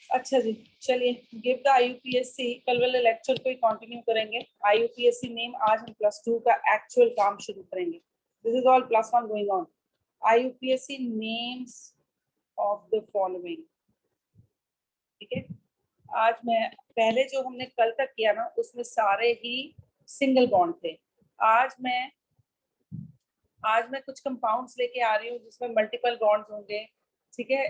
अच्छा जी, चलिए give the IUPAC। कल वाले लेक्चर को ही कंटिन्यू करेंगे। IUPAC नेम आज हम +2 का एक्चुअल काम शुरू करेंगे। This is all +1 going on. IUPAC names of the following. ठीक है, आज मैं पहले जो हमने कल तक किया ना उसमें सारे ही सिंगल बॉन्ड थे। आज मैं कुछ कंपाउंड्स लेके आ रही हूँ जिसमें मल्टीपल बॉन्ड्स होंगे। ठीक है,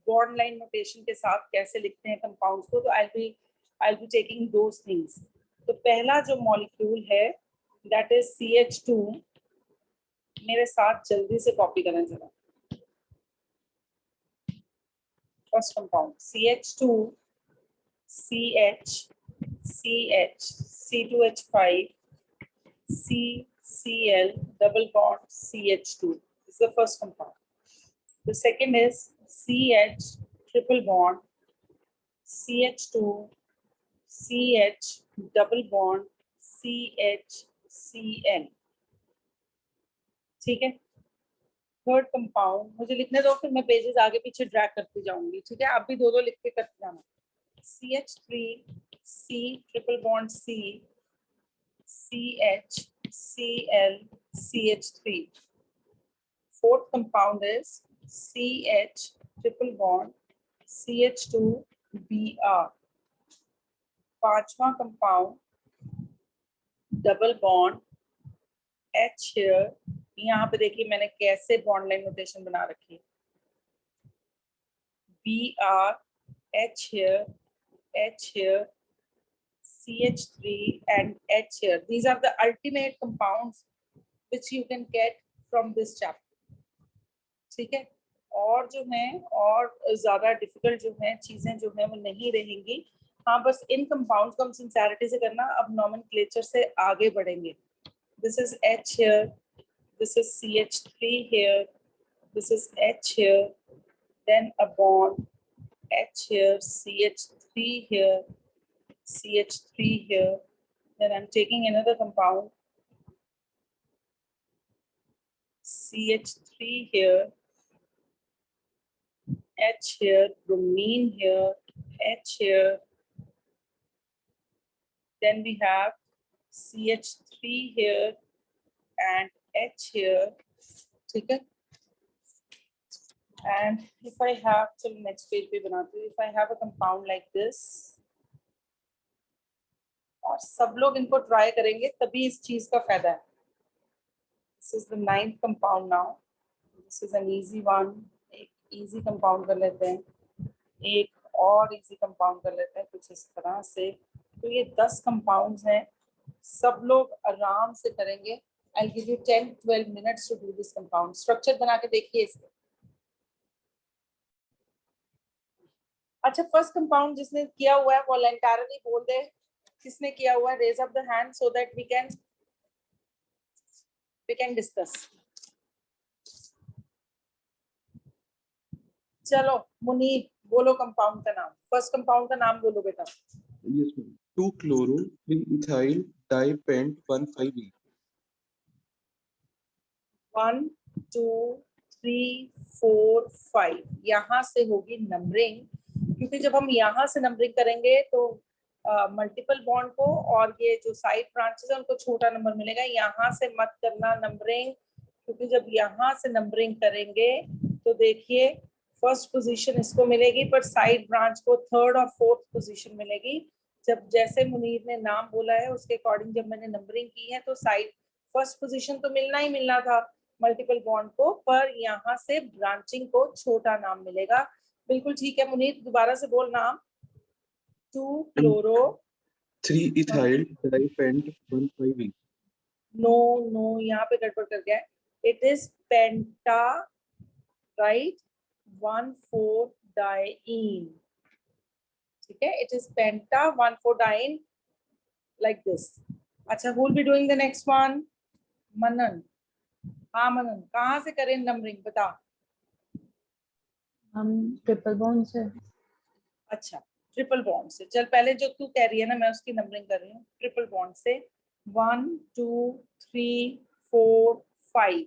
बॉन्ड लाइन नोटेशन के साथ कैसे लिखते हैं कंपाउंड्स को, तो आई बी टेकिंग दोस थिंग्स। तो पहला जो मॉलिक्यूल है दैट इज CH2। मेरे साथ जल्दी से कॉपी करें जरा। First compound CH2 CH CH C2H5 CCl double bond CH2. This is the first compound. The second is CH triple bond CH2 CH double bond CHCl. ठीक है, third compound मुझे लिखने दो, फिर मैं पेजेस आगे पीछे ड्रैग करती जाऊंगी। ठीक है, आप भी दो दो लिख के करते जाना। CH3 C triple bond C CH Cl CH3. Fourth compound is CH triple bond CH2 Br. पांचवा compound double bond H here। यहाँ पे देखिए मैंने कैसे बॉन्ड लाइन नोटेशन बना रखी है। Br H here H here CH3 and H here. These are the ultimate compounds which you can get from this chapter. ठीक है, और जो है और ज्यादा डिफिकल्ट जो है चीजें जो है वो नहीं रहेंगी। हाँ, बस इन कंपाउंड्स को हम सिंसियरिटी से करना। अब नॉमेनक्लेचर से आगे बढ़ेंगे। This is H here, this is CH3 here, this is H here, then a bond H here, CH3 here, CH3 here, then I'm taking another compound CH3 here, H here, bromine here, H here, then we have CH3 here and H here. ठीक है, and if I have, चलो next page पे बनाती हूँ। If I have a compound like this, और सब लोग इनको ट्राई करेंगे तभी इस चीज का फायदा है। This is the 9th compound now. This is an easy one. एक easy compound कर लेते हैं, एक और easy compound कर लेते हैं कुछ इस तरह से। तो ये 10 compounds हैं, सब लोग आराम से करेंगे। I'll give you 10-12 minutes to do this compound. Structure बना के देखिए इसको। अच्छा, फर्स्ट कंपाउंड जिसने किया हुआ है वॉलंटरली बोल दे किसने किया हुआ है। Raise up the hand so that we can discuss. चलो मुनीर बोलो कंपाउंड का नाम। फर्स्ट कंपाउंड का नाम बोलो बेटा। Yes, ma'am. 2-chloro 3-ethyl dipent 1,5-E. 1 2 3 4 5 यहाँ से होगी नंबरिंग, क्योंकि जब हम यहाँ से नंबरिंग करेंगे तो मल्टीपल बॉन्ड को और ये जो साइड ब्रांचेस है उनको छोटा नंबर मिलेगा। यहाँ से मत करना नंबरिंग, क्योंकि जब यहाँ से नंबरिंग करेंगे तो देखिए फर्स्ट पोजीशन इसको मिलेगी पर साइड ब्रांच को थर्ड और फोर्थ पोजीशन मिलेगी। जब जैसे मुनीर ने नाम बोला है उसके अकॉर्डिंग जब मैंने नंबरिंग की है तो साइड फर्स्ट पोजीशन तो मिलना ही मिलना था मल्टीपल बॉन्ड को, पर यहाँ से ब्रांचिंग को छोटा नाम मिलेगा। बिल्कुल ठीक है मुनीर, दोबारा से बोल नाम। 2-chloro 3-ethyl dipent 1,5-E. No यहाँ पे गड़बड़ कर गया है। It is penta, right, 1,4-diene। ठीक है, it is penta 1,4-diene like this. अच्छा, who will be doing the next one? मनन। हाँ मनन, कहाँ से करें नंबरिंग बता। हम ट्रिपल बॉन्ड से। अच्छा, ट्रिपल बॉन्ड से। चल पहले जो तू कह रही है ना मैं उसकी नंबरिंग कर रही हूँ। ट्रिपल बॉन्ड से 1 2 3 4 5।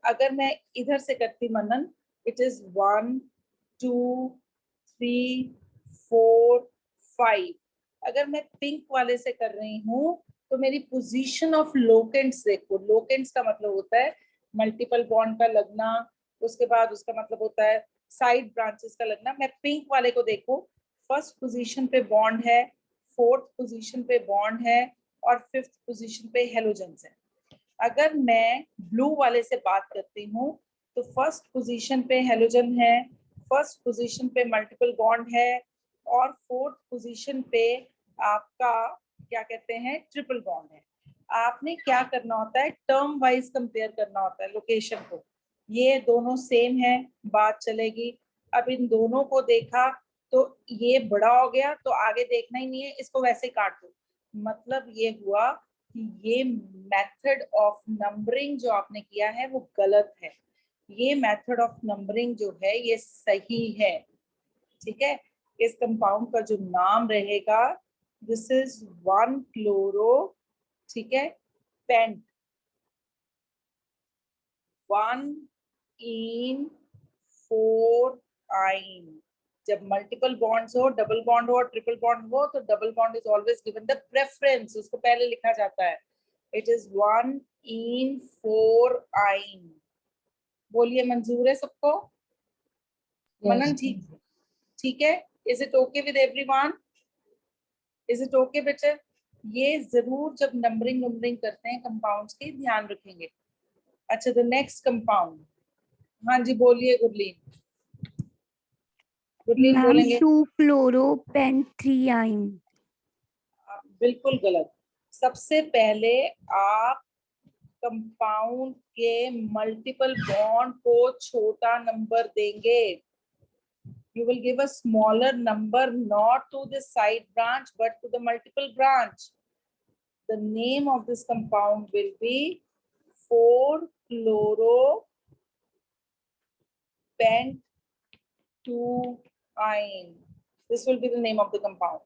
अगर मैं इधर से करती मनन, इट इज 1 2 3 4 5। अगर मैं पिंक वाले से कर रही हूँ तो मेरी पोजीशन ऑफ लोकेंट्स देखो, लोकेंट्स का मतलब होता है मल्टीपल बॉन्ड का लगना, उसके बाद उसका मतलब होता है साइड ब्रांचेस का लगना। मैं पिंक वाले को देखो, फर्स्ट पोजीशन पे बॉन्ड है, फोर्थ पोजीशन पे बॉन्ड है और फिफ्थ पोजीशन पे हेलोजेंस है। अगर मैं ब्लू वाले से बात करती हूँ तो फर्स्ट पोजीशन पे हेलोजन है, फर्स्ट पोजीशन पे मल्टीपल बॉन्ड है और फोर्थ पोजीशन पे आपका क्या कहते हैं ट्रिपल बॉन्ड है। आपने क्या करना होता है, टर्म वाइज कंपेयर करना होता है लोकेशन को। ये दोनों सेम है, बात चलेगी। अब इन दोनों को देखा तो ये बड़ा हो गया तो आगे देखना ही नहीं है, इसको वैसे ही काट दो। मतलब ये हुआ कि ये मेथड ऑफ नंबरिंग जो आपने किया है वो गलत है। ये मेथड ऑफ नंबरिंग जो है ये सही है। ठीक है, इस कंपाउंड का जो नाम रहेगा, दिस इज 1 क्लोरो, ठीक है, पेंट 1 इन 4 आइन। जब मल्टीपल बॉन्ड्स हो, डबल बॉन्ड हो और ट्रिपल बॉन्ड हो तो double bond is always given the preference, उसको पहले लिखा जाता है। इट इज 1 इन 4 आइन। बोलिए मंजूर है सबको? मनन ठीक, ठीक है? Is it okay with everyone? Is it okay बेटा? ये जरूर जब नंबरिंग नंबरिंग करते हैं कंपाउंड्स की ध्यान रखेंगे। अच्छा, द नेक्स्ट कंपाउंड। हाँ जी बोलिए गुरलीन, गुरलीन मैम बोलेंगे। 2 क्लोरो पेंट 3 आइन। बिल्कुल गलत। सबसे पहले आप कंपाउंड के मल्टीपल बॉन्ड को छोटा नंबर देंगे। You will give a smaller number not to the side branch but to the multiple branch. The name of this compound will be 4-chloro-pent-2-ine. This will be the name of the compound.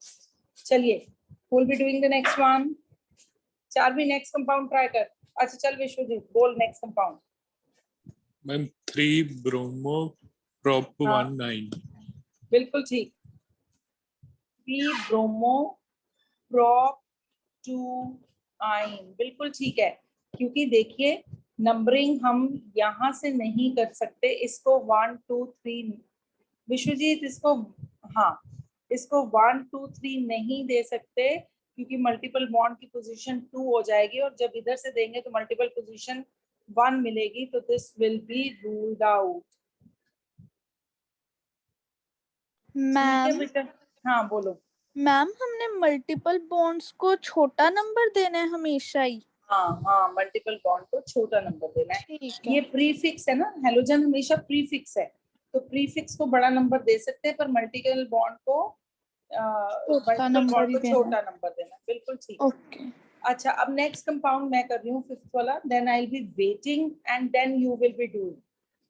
चलिए, who will be doing the next one? Charvi next compound try कर। अच्छा चल विश्वजीत बोल next compound। Ma'am 3 bromo prop हाँ 19। बिल्कुल ठीक, 3 bromo prop 2-ine, बिल्कुल ठीक है। क्योंकि देखिए नंबरिंग हम यहाँ से नहीं कर सकते, इसको 1 2 3 विश्वजीत इसको, हाँ इसको 1 2 3 नहीं दे सकते क्योंकि मल्टीपल बॉन्ड की पोजीशन 2 हो जाएगी और जब इधर से देंगे तो मल्टीपल पोजीशन 1 मिलेगी, तो this will be ruled out. ठीक है मैम बेटा? हाँ बोलो। मैम हमने मल्टीपल बॉन्ड्स को छोटा नंबर देना है हमेशा ही। हाँ हाँ, मल्टीपल बॉन्ड को छोटा नंबर देना है। ठीक ये है। प्रीफिक्स है ना, हेलोजन हमेशा प्रीफिक्स है, तो प्रीफिक्स को बड़ा नंबर दे सकते हैं पर मल्टीपल बॉन्ड को छोटा मल्टीपल नंबर बॉन्ड ही को देना छोटा है। नंबर देना, बिल्कुल ठीक। ओके अच्छा, अब नेक्स्ट कंपाउंड मैं कर रही हूँ फिफ्थ वाला, then I will be waiting and then you will be doing.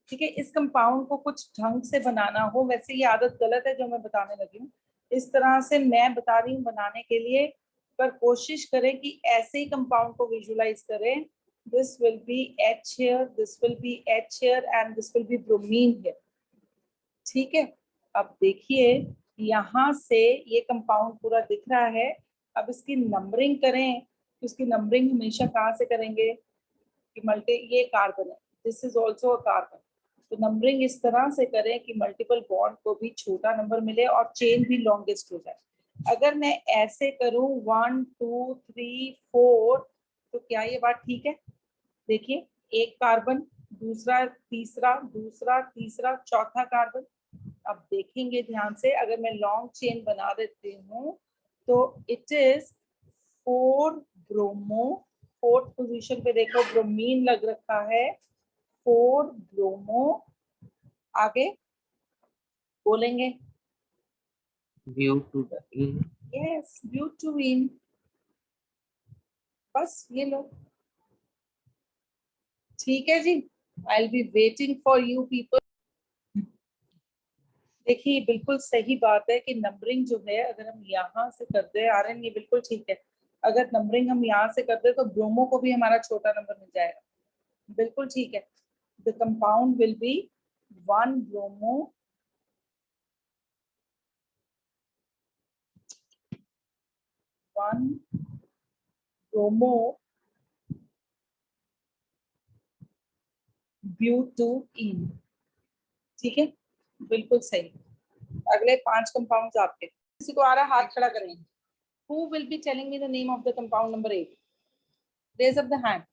ठीक है, इस कंपाउंड को कुछ ढंग से बनाना हो, वैसे ये आदत गलत है जो मैं बताने लगी हूँ, इस तरह से मैं बता रही हूँ बनाने के लिए, पर कोशिश करें कि ऐसे ही कंपाउंड को विजुलाइज करें। This will be H here, this will be H here and this will be bromine here। ठीक है, अब देखिए यहाँ से ये कंपाउंड पूरा दिख रहा है। अब इसकी नंबरिंग करें तो इसकी नंबरिंग हमेशा कहाँ से करेंगे कि ये कार्बन है, this is also a carbon, तो नंबरिंग इस तरह से करें कि मल्टीपल बॉन्ड को भी छोटा नंबर मिले और चेन भी लॉन्गेस्ट हो जाए। अगर मैं ऐसे करूं 1 2 3 4 तो क्या ये बात ठीक है? देखिए एक कार्बन, दूसरा तीसरा, दूसरा तीसरा, चौथा कार्बन। अब देखेंगे ध्यान से, अगर मैं लॉन्ग चेन बना देती हूँ तो it is 4 bromo, fourth position पे देखो ब्रोमीन लग रखा है, 4 ब्रोमो, आगे बोलेंगे ब्यूटूइन। यस ब्यूटुइन। बस ये लो, ठीक है जी। I will be waiting for you people. देखिए बिल्कुल सही बात है कि नंबरिंग जो है अगर हम यहाँ से करते आ रहे हैं, ये बिल्कुल ठीक है। अगर नंबरिंग हम यहाँ से करते तो ब्रोमो को भी हमारा छोटा नंबर मिल जाएगा, बिल्कुल ठीक है। The compound will be 1 bromo 1 bromo butane. ठीक है, बिल्कुल सही। अगले 5 कंपाउंड्स आपके, किसी को आ रहा है हाथ खड़ा करें। Who will be telling me the name of the compound number 8? Raise up the hand.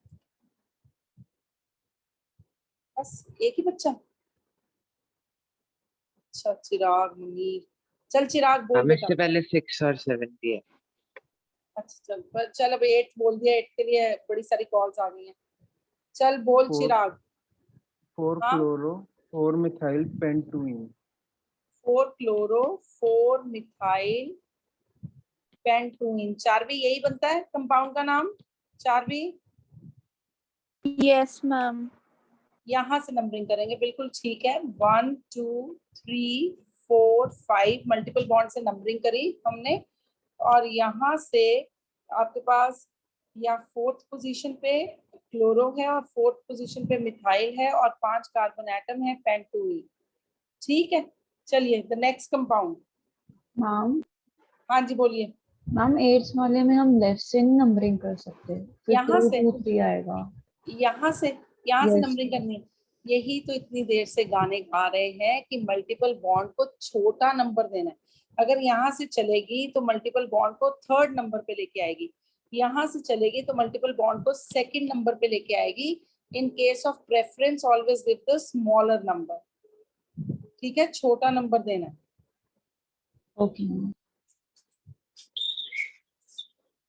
बस एक ही बच्चा। अच्छा चिराग, मुनीर। चल चिराग बोल हमें बेटा। इससे पहले 6 और 7 भी है। अच्छा चल अब 8 बोल दिया, 8 के लिए बड़ी सारी कॉल्स आ गई हैं। चल बोल चिराग। 4 हाँ? chloro 4 methyl pentuine 4 chloro 4 methyl पेंटूइन। चारवी यही बनता है कंपाउंड का नाम? चारवी यस मैम। यहाँ से नंबरिंग करेंगे, बिल्कुल ठीक है। 1 2 3 4 5 मल्टीपल बॉन्ड से नंबरिंग करी हमने, और यहाँ से आपके पास या 4th पोजीशन पे क्लोरो है और 4th पोजीशन पे मिथाइल है और 5 कार्बन एटम है पेंटूइन। ठीक है, चलिए द नेक्स्ट कंपाउंड। मैम हाँ जी बोलिए। मैम 8 वाले में हम लेफ्ट से नहीं नंबरिंग कर सकते, फिर यहाँ 2 से 2 3 आएगा। यहाँ से Yes. नंबरिंग करनी है। यही तो इतनी देर से गाने गा रहे हैं कि मल्टीपल बॉन्ड को छोटा नंबर देना है। अगर यहाँ से चलेगी तो मल्टीपल बॉन्ड को 3rd नंबर पे लेके आएगी, यहाँ से चलेगी तो मल्टीपल बॉन्ड को 2nd नंबर पे लेके आएगी। In case of preference always give the smaller number. ठीक है, छोटा नंबर देना है। Okay ma'am.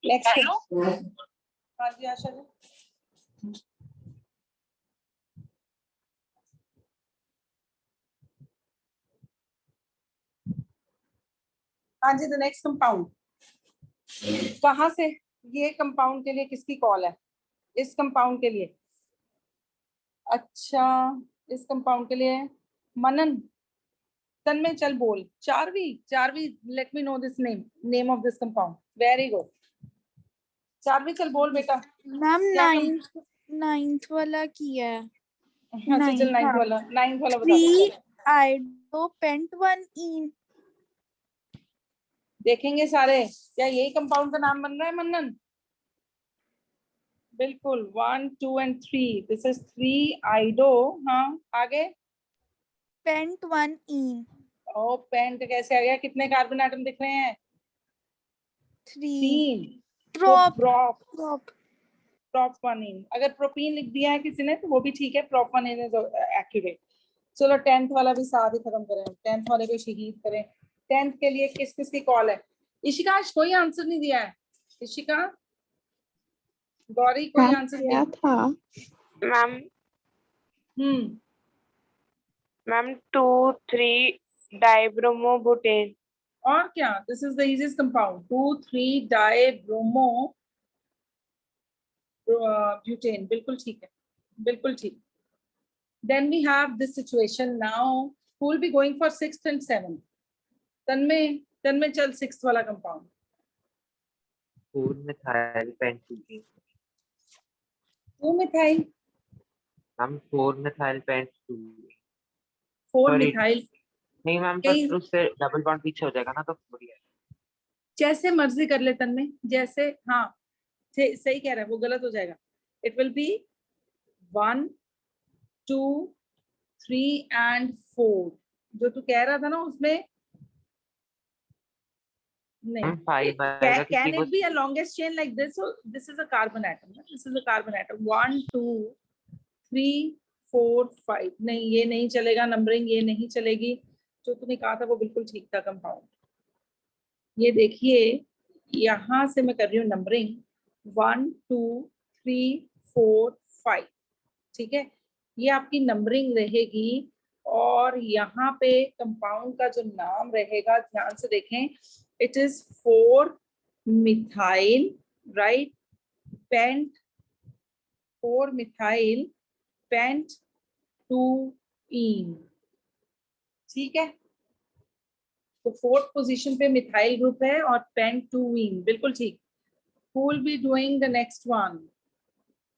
नेक्स्ट। हाँ जी आशा जी। हाँ जी, द नेक्स्ट कंपाउंड। कहाँ से? ये कंपाउंड के लिए किसकी कॉल है? इस कंपाउंड के लिए। अच्छा, इस कंपाउंड के लिए मनन। तन्मय चल बोल। Charvi let me know this name of this compound. Very good. Charvi चल बोल बेटा। मैम क्या 9th वाला किया है। अच्छा चल 9th वाला बता दे। 3 iodopentone। देखेंगे सारे, क्या यही कंपाउंड का नाम बन रहा है मनन? बिल्कुल 1 2 and 3। This is 3 आइडो। हाँ आगे। pentone। ओ पेंट कैसे आ गया? कितने कार्बन एटम दिख रहे हैं? 3 3। prop तो प्रोपवानिन। अगर प्रोपीन लिख दिया है किसी ने तो वो भी ठीक है, प्रोपवानिन इज एक्यूरेट। चलो 10th वाला भी साथ ही खत्म करें, 10th वाले को शहीद करें। 10th के लिए किस किस की कॉल है? इशिका आज कोई आंसर नहीं दिया है। इशिका, गौरी कोई आंसर क्या नहीं। था मैम हम्म, मैम 2 3 डाइब्रोमोबुटेन। और क्या? This is the easiest compound 2 3 die bromo butane. बिल्कुल ठीक है, बिल्कुल ठीक। Then we have this situation now. Who will be going for 6th and 7th? तन्मय चल 6th वाला compound. 4 methyl pentene। 2 methyl ma'am 4 methyl pentene। 4 Sorry, methyl. नहीं ma'am, कहीं तो उससे डबल बॉन्ड पीछे हो जाएगा ना, तो 4 ही है। जैसे मर्जी कर ले तन्मय, जैसे। हाँ सही कह रहा है, वो गलत हो जाएगा। It will be 1 2 3 and 4। जो तू कह रहा था ना उसमें नहीं। मैम 5 आएगा Can क्योंकि वो it be a longest chain like this? So this is a carbon atom. This is a carbon atom. 1 2 3 4 5। नहीं ये नहीं चलेगा, नंबरिंग ये नहीं चलेगी। जो तूने कहा था वो बिल्कुल ठीक था कंपाउंड। ये देखिए यहाँ से मैं कर रही हूँ नंबरिंग 1 2 3 4 5। ठीक है, ये आपकी नंबरिंग रहेगी। और यहाँ पे कंपाउंड का जो नाम रहेगा ध्यान से देखें, it is 4 methyl right pent 4 methyl pent 2इन। ठीक है, तो 4th पोजीशन पे मिथाइल ग्रुप है और पेंट 2इन। बिल्कुल ठीक। Who will be doing the next one?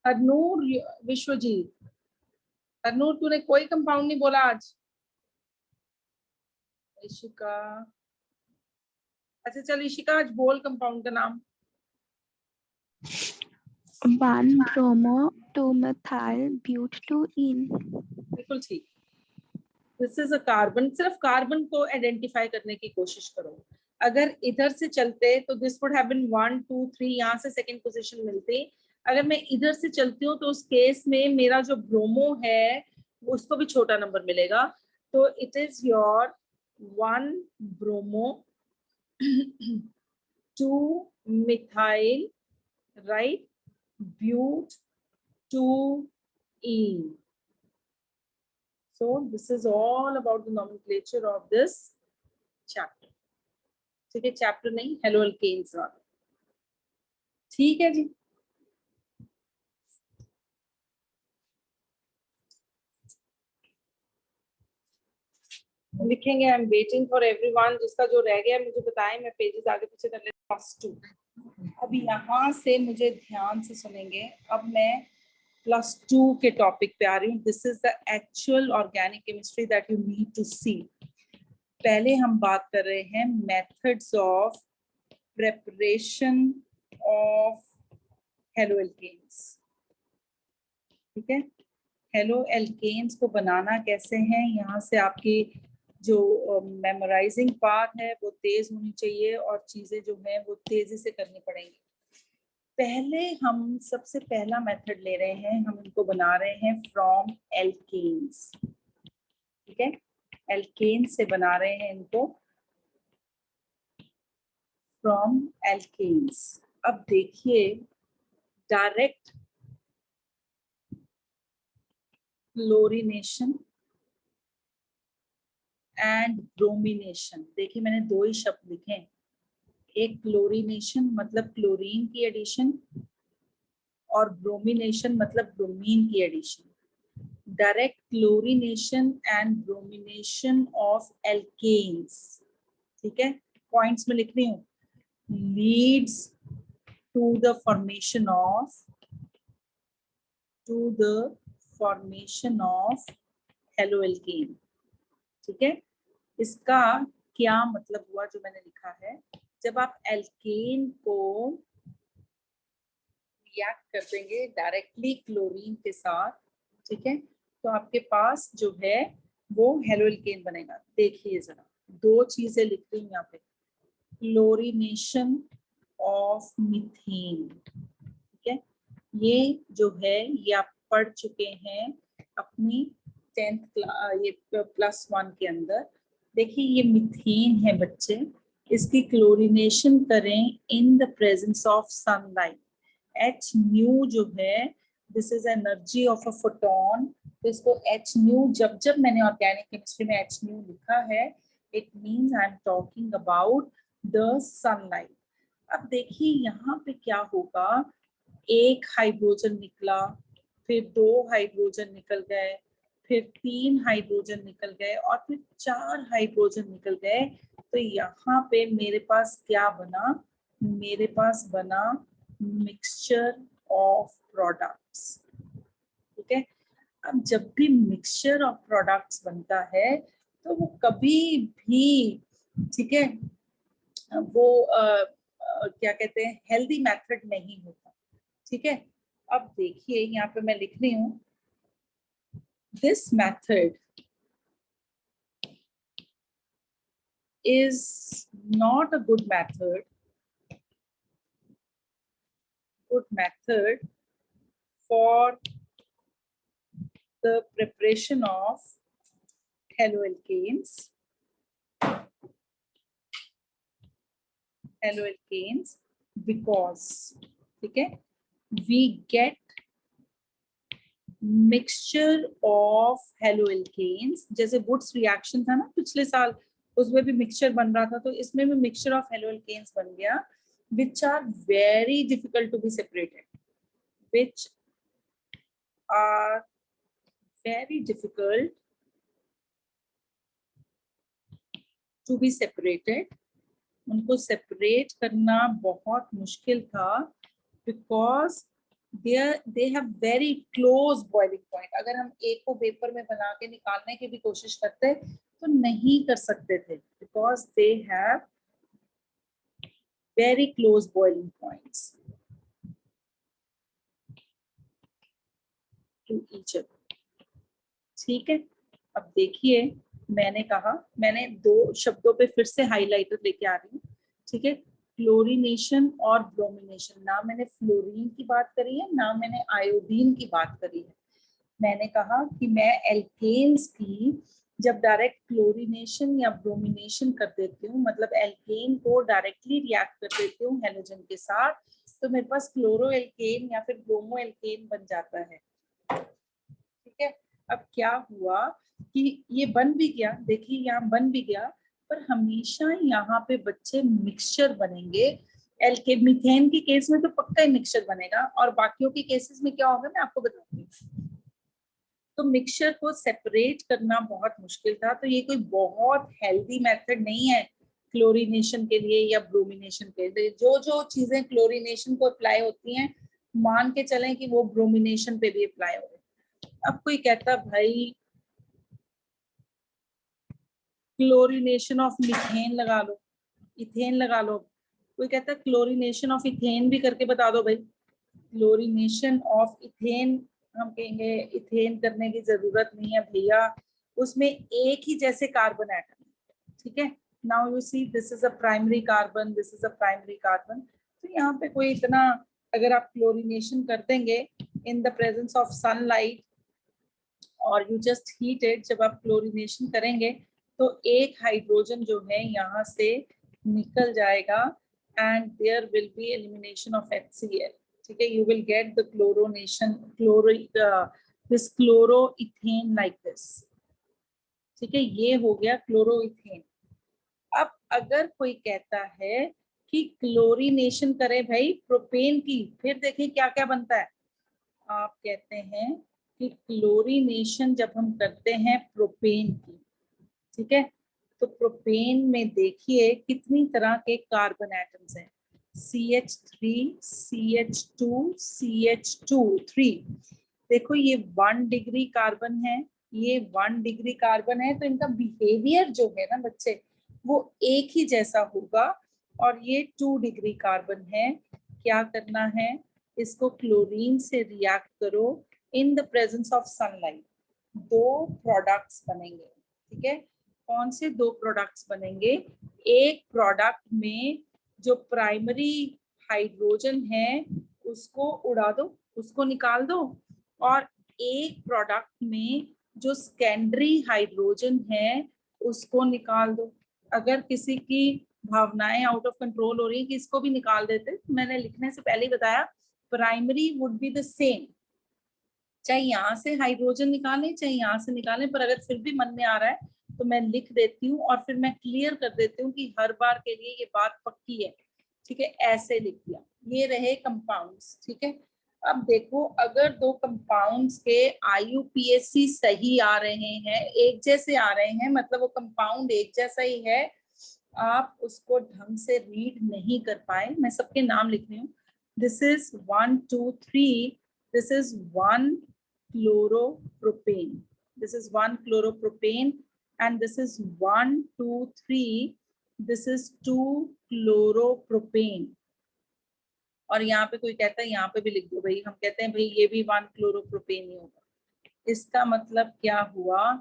Harnoor Vishwajeet. Harnoor तूने कोई कंपाउंड नहीं बोला आज। इशिका, अच्छा चल इशिका आज बोल कंपाउंड का नाम। 1 bromo 2 methyl but 2ene. बिल्कुल ठीक। This is a carbon. सिर्फ कार्बन को आइडेंटिफाई करने की कोशिश करो। अगर इधर से चलते तो दिस वुड हैव बीन 1 2 3, यहाँ से सेकंड पोजीशन मिलती। अगर मैं इधर से चलती हूँ तो उस केस में मेरा जो ब्रोमो है उसको भी छोटा नंबर मिलेगा। तो it is your 1 bromo 2 methyl, right, but 2ene. So this is all about the nomenclature of this chapter. ठीक है, चैप्टर नहीं, हेलो एल्केन्स वाला। ठीक है जी। लिखेंगे। I am waiting for everyone. जिसका जो रह गया मुझे बताएं, मैं पेजेस आगे पीछे कर लेती हूँ। +2। अब यहाँ से मुझे ध्यान से सुनेंगे। अब मैं +2 के टॉपिक पे आ रही हूँ। This is the actual organic chemistry that you need to see. पहले हम बात कर रहे हैं methods of preparation of halo alkanes. ठीक है, हेलो एल्केन्स को बनाना कैसे है, यहाँ से आपकी जो मेमोराइजिंग पार्ट है वो तेज होनी चाहिए और चीजें जो है वो तेजी से करनी पड़ेंगी। पहले हम सबसे पहला मेथड ले रहे हैं, हम इनको बना रहे हैं फ्रॉम एल्केन्स। ठीक है, एल्केन्स से बना रहे हैं इनको फ्रॉम एल्केन्स। अब देखिए, डायरेक्ट क्लोरीनेशन एंड ब्रोमिनेशन। देखिए मैंने 2 ही शब्द लिखे हैं। एक क्लोरीनेशन मतलब क्लोरीन की एडिशन और ब्रोमिनेशन मतलब ब्रोमीन की addition. Direct chlorination and bromination of alkenes, ठीक है, पॉइंट्स में लिख रही हूँ, leads to the formation of halo alkane. ठीक है, इसका क्या मतलब हुआ जो मैंने लिखा है, जब आप एल्केन को रिएक्ट कर देंगे डायरेक्टली क्लोरीन के साथ, ठीक है, तो आपके पास जो है वो हेलो एल्केन बनेगा। देखिए जरा, 2 चीजें लिख रही हूँ यहाँ पे, क्लोरीनेशन ऑफ मीथेन। ठीक है, ये जो है ये आप पढ़ चुके हैं अपनी 10th ये +1 के अंदर। देखिए ये मीथेन है बच्चे, इसकी क्लोरीनेशन करें in the presence of sunlight. H new जो है, this is energy of a photon. तो इसको H न्यू, जब मैंने ऑर्गेनिक केमिस्ट्री में H न्यू लिखा है, it means I am talking about the sunlight. अब देखिए यहाँ पे क्या होगा, 1 हाइड्रोजन निकला, फिर 2 हाइड्रोजन निकल गए, फिर 3 हाइड्रोजन निकल गए और फिर 4 हाइड्रोजन निकल गए। तो यहाँ पे मेरे पास क्या बना, मेरे पास बना मिक्सचर ऑफ प्रोडक्ट्स। ठीक है, अब जब भी मिक्सचर ऑफ प्रोडक्ट्स बनता है तो वो कभी भी, ठीक है, वो क्या कहते हैं, हेल्दी मेथड नहीं होता। ठीक है, अब देखिए यहाँ पे मैं लिख रही हूँ, this method is not a good method for the preparation of haloalkanes because, ठीक है, we get mixture of haloalkanes। जैसे वुड्स रिएक्शन था ना पिछले साल, उसमें भी मिक्सचर बन रहा था, तो इसमें भी मिक्सचर ऑफ haloalkanes बन गया, which are very difficult to be separated, which are very difficult to be separated। उनको सेपरेट करना बहुत मुश्किल था, because they have very close boiling point। अगर हम एक को वेपर में बना के निकालने की भी कोशिश करते तो नहीं कर सकते थे, because they have very close boiling points। To each other. ठीक है, अब देखिए मैंने कहा, मैंने दो शब्दों पे फिर से हाइलाइटर लेके आ रही हूँ। ठीक है, क्लोरीनेशन और ब्रोमिनेशन। ना मैंने फ्लोरीन की बात करी है, ना मैंने आयोडीन की बात करी है। मैंने कहा कि मैं एल्केन्स की जब डायरेक्ट क्लोरीनेशन या ब्रोमिनेशन कर देती हूँ, मतलब एल्केन को डायरेक्टली रिएक्ट कर देती हूँ हेलोजन के साथ, तो मेरे पास क्लोरो एल्केन या फिर ब्रोमो एल्केन बन जाता है। ठीक है, अब क्या हुआ कि ये बन भी गया, देखिए यहाँ बन भी गया, पर हमेशा यहाँ पे बच्चे मिक्सचर बनेंगे। एल्के मीथेन के केस में तो पक्का ही मिक्सचर बनेगा, और बाकियों के केसेस में क्या होगा मैं आपको बताती हूँ। तो मिक्सचर को सेपरेट करना बहुत मुश्किल था, तो ये कोई बहुत हेल्दी मेथड नहीं है क्लोरीनेशन के लिए या ब्रोमिनेशन के लिए। जो जो चीजें क्लोरीनेशन को अप्लाई होती हैं, मान के चलें कि वो ब्रोमिनेशन पे भी अप्लाई हो रही। अब कोई कहता भाई क्लोरीनेशन ऑफ मीथेन लगा लो, इथेन लगा लो। कोई कहता क्लोरीनेशन ऑफ इथेन भी करके बता दो भाई। क्लोरीनेशन ऑफ इथेन हम कहेंगे इथेन करने की जरूरत नहीं है भैया, उसमें एक ही जैसे कार्बन एटम है। ठीक है, now you see this is a primary carbon, this is a primary carbon. तो यहाँ पे कोई इतना, अगर आप क्लोरीनेशन कर देंगे in the presence of sunlight और यू जस्ट हीट इट, जब आप क्लोरीनेशन करेंगे तो एक हाइड्रोजन जो है यहाँ से निकल जाएगा and there will be elimination of HCl। ठीक है, you will get the chlorination, this chloroethane like this। ठीक है, ये हो गया क्लोरोइथेन। अब अगर कोई कहता है कि क्लोरीनेशन करे भाई प्रोपेन की, फिर देखिए क्या क्या बनता है। आप कहते हैं कि क्लोरीनेशन जब हम करते हैं प्रोपेन की, ठीक है, तो प्रोपेन में देखिए कितनी तरह के कार्बन एटम्स हैं, CH3, CH2, CH2, 3। देखो ये 1 डिग्री कार्बन है, ये 1 डिग्री कार्बन है, तो इनका बिहेवियर जो है ना बच्चे वो एक ही जैसा होगा। और ये 2 डिग्री कार्बन है, क्या करना है, इसको क्लोरीन से रिएक्ट करो in the presence of sunlight, 2 products बनेंगे। ठीक है, कौन से 2 प्रोडक्ट्स बनेंगे, एक प्रोडक्ट में जो प्राइमरी हाइड्रोजन है उसको उड़ा दो, उसको निकाल दो, और एक प्रोडक्ट में जो सेकेंडरी हाइड्रोजन है उसको निकाल दो। अगर किसी की भावनाएं आउट ऑफ कंट्रोल हो रही है कि इसको भी निकाल देते, मैंने लिखने से पहले ही बताया primary would be the same, चाहे यहाँ से हाइड्रोजन निकालें चाहे यहाँ से निकालें, पर अगर फिर भी मन में आ रहा है तो मैं लिख देती हूँ और फिर मैं क्लियर कर देती हूँ कि हर बार के लिए ये बात पक्की है। ठीक है, ऐसे लिख दिया, ये रहे कंपाउंड्स। ठीक है, अब देखो अगर 2 कंपाउंड्स के IUPAC सही आ रहे हैं, एक जैसे आ रहे हैं, मतलब वो कंपाउंड एक जैसा ही है, आप उसको ढंग से रीड नहीं कर पाए, मैं सबके नाम लिख रही हूँ। This is 1 2 3, this is 1 chloropropane, this is 1 chloropropane, and this is 1 2 3, this is 2 chloropropane। और यहाँ पे कोई कहता है यहाँ पे भी लिख दो भाई, हम कहते हैं भाई ये भी 1 chloropropane ही होगा। इसका मतलब क्या हुआ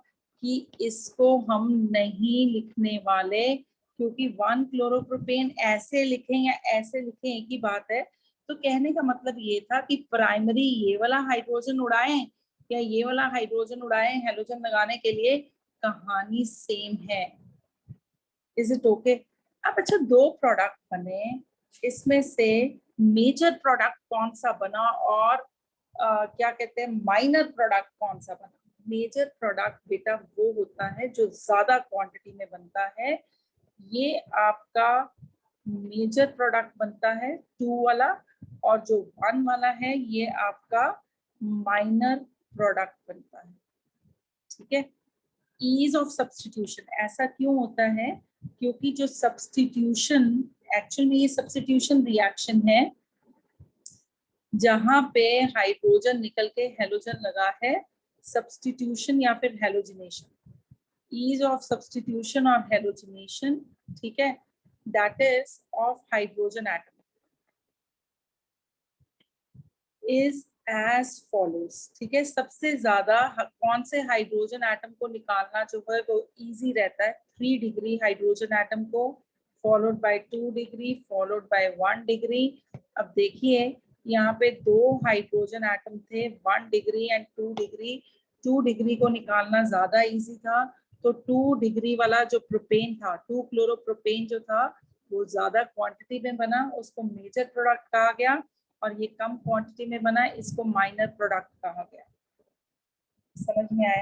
कि इसको हम नहीं लिखने वाले, क्योंकि 1 chloropropane ऐसे लिखें या ऐसे लिखें एक ही बात है। तो कहने का मतलब ये था कि प्राइमरी ये वाला हाइड्रोजन उड़ाएं या ये वाला हाइड्रोजन उड़ाएं हेलोजन लगाने के लिए, कहानी सेम है। Is it okay? अब अच्छा 2 प्रोडक्ट बने, इसमें से मेजर प्रोडक्ट कौन सा बना और क्या कहते हैं माइनर प्रोडक्ट कौन सा बना? मेजर प्रोडक्ट बेटा वो होता है जो ज्यादा क्वांटिटी में बनता है, ये आपका मेजर प्रोडक्ट बनता है 2 वाला, और जो 1 वाला है ये आपका माइनर प्रोडक्ट बनता है। ठीक है, ईज ऑफ सब्स्टिट्यूशन ऐसा क्यों होता है? क्योंकि जो सब्स्टिट्यूशन, एक्चुअल में ये सब्स्टिट्यूशन रिएक्शन है जहां पे हाइड्रोजन निकल के हेलोजन लगा है, सब्स्टिट्यूशन या फिर हेलोजिनेशन, ईज ऑफ सब्स्टिट्यूशन और हेलोजिनेशन। ठीक है, that is of hydrogen atom is as follows. ठीक है, सबसे ज्यादा कौन से हाइड्रोजन एटम को निकालना जो है वो इजी रहता है, 3 डिग्री हाइड्रोजन एटम को, followed by 2 degree, followed by 1 degree. अब देखिए यहाँ पे 2 हाइड्रोजन एटम थे, 1 डिग्री एंड 2 डिग्री। 2 डिग्री को निकालना ज्यादा इजी था, तो 2 डिग्री वाला जो प्रोपेन था, 2 क्लोरोप्रोपेन जो था वो ज्यादा क्वांटिटी में बना, उसको मेजर प्रोडक्ट कहा गया, और ये कम क्वांटिटी में बना, इसको माइनर प्रोडक्ट कहा गया। समझ में आया?